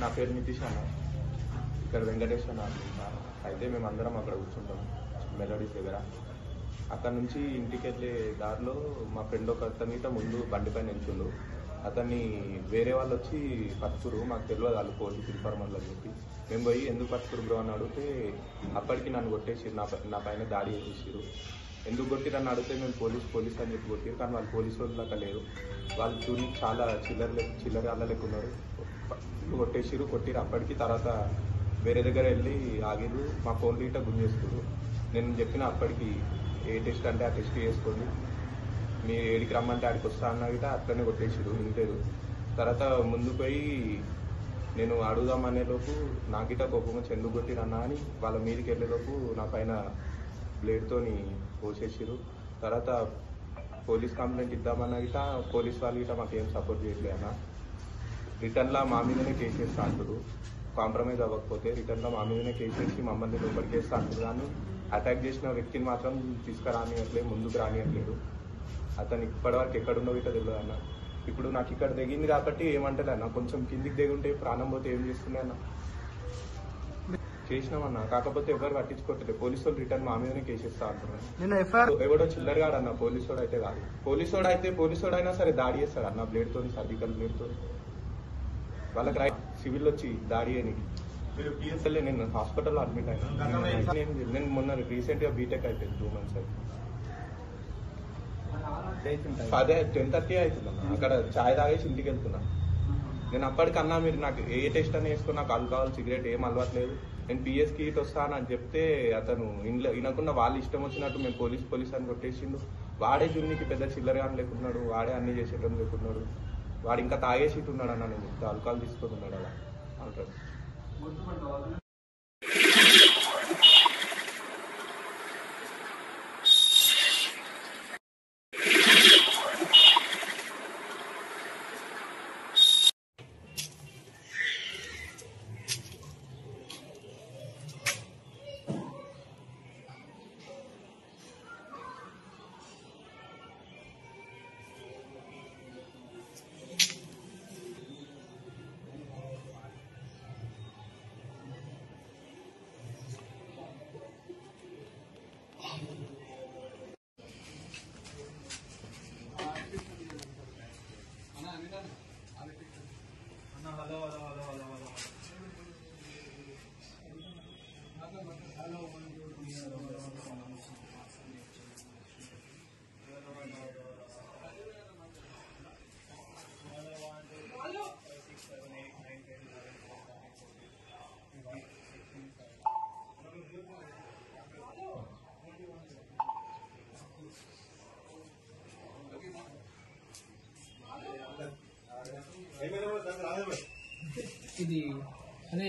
నా పేరు నితీష్ అన్న. ఇక్కడ వెంకటేశ్వర అయితే మేమందరం అక్కడ కూర్చుంటాం మెలోడీస్ దగ్గర. అక్కడ నుంచి ఇంటికి వెళ్ళే దారిలో మా ఫ్రెండ్ ఒక అతనిట ముందు బండిపైన నిల్చుండు. అతన్ని వేరే వాళ్ళు వచ్చి పట్టుకురు, మాకు తెలియదు వాళ్ళు పోలీసు ఇన్ఫార్మర్లు అని చెప్పి. మేము పోయి ఎందుకు పట్టుకురు బ్రో అని అడిగితే అప్పటికి నన్ను కొట్టేసిరు, నా పైన దాడి చేసేసారు. ఎందుకు కొట్టిరని అడిగితే మేము పోలీస్ అని చెప్పి కొట్టిరు. కానీ వాళ్ళు పోలీసు వాళ్ళు అక్కడ లేరు, వాళ్ళు చూసి చాలా చిల్లర అల్లలేక ఉన్నారు. కొట్టిరు. అప్పటికి తర్వాత వేరే దగ్గర వెళ్ళి ఆగిరు. మా ఫోన్లు ఇట్లా గుంజేస్తారు. నేను చెప్పిన అప్పటికి ఏ టెస్ట్ అంటే ఆ టెస్ట్ చేసుకోండి, మీరు ఏడికి రమ్మంటే ఆడికి వస్తా అన్న గిట అట్లనే కొట్టేసారు, వింటారు. తర్వాత ముందుకు పోయి నేను అడుగుదామనే లోపు నాకిట కోపం వచ్చి ఎందుకు కొట్టిరన్నా అని వాళ్ళ మీదకి వెళ్ళేలోపు నా పైన బ్లేడ్తోని పోసేసారు. తర్వాత పోలీస్ కంప్లైంట్ ఇద్దామన్నా గిట పోలీస్ వాళ్ళు గిట మాకేం సపోర్ట్ చేయట్లే అన్న. రిటర్న్లో మా మీదనే కేసేస్తా అంటారు, కాంప్రమైజ్ అవ్వకపోతే రిటర్న్లో మా మీదనే కేసేసి మమ్మల్ని లోపలికి వేస్తా అంటారు. కానీ అటాక్ చేసిన వ్యక్తిని మాత్రం తీసుకురానియట్లేదు, ముందుకు రానియట్లేదు. అతను ఇప్పటివరకు ఎక్కడుండో ఇట్లా తెలియదు అన్న. ఇప్పుడు నాకు ఇక్కడ దిగింది కాబట్టి ఏమంటలే అన్న, కొంచెం కిందికి దిగుంటే ప్రాణం పోతే ఏం చేస్తుండే అన్న. చేసినామన్నా, కాకపోతే ఎవరు పట్టించుకోవట్లేదు. పోలీసు వాళ్ళు రిటర్న్ మా మీదనే కేసేస్తా అంటున్నారు. ఎవడో చిల్లరగాడన్న, పోలీసోడు అయితే కాదు. పోలీసోడు అయినా సరే దాడి చేస్తాడు అన్న, బ్లేడ్తో, సర్జికల్ బ్లేడ్తో. వాళ్ళకి సివిల్ వచ్చి దాడి చేయడానికి నేను హాస్పిటల్లో అడ్మిట్ అయినా. నేను మొన్న రీసెంట్ గా బీటెక్ అయిపోయింది 2 months అయితే. అదే 10:30 అవుతుందన్న. అక్కడ ఛాయ్ తాగేసి ఇంటికి వెళ్తున్నా. నేను అప్పటికన్నా మీరు నాకు ఏ టెస్ట్ అని వేసుకుని, నాకు ఆల్కహాల్ సిగరెట్ ఏం అలవాట్లేదు, నేను పిఎస్కి ఇటు వస్తాను అని చెప్తే అతను ఇంట్లో వినకుండా వాళ్ళు ఇష్టం వచ్చినట్టు మేము పోలీస్ అని కొట్టేసిండు. వాడే జున్నికి పెద్ద చిల్లరగా లేకున్నాడు, వాడే అన్ని చేసేటం లేకున్నాడు. వాడు ఇంకా తాగేసి ఇటు ఉన్నాడు అన్న. నేను చెప్తే ఆల్కహాల్ తీసుకొని ఉన్నాడు అలా అంటాడు. ఇది అదే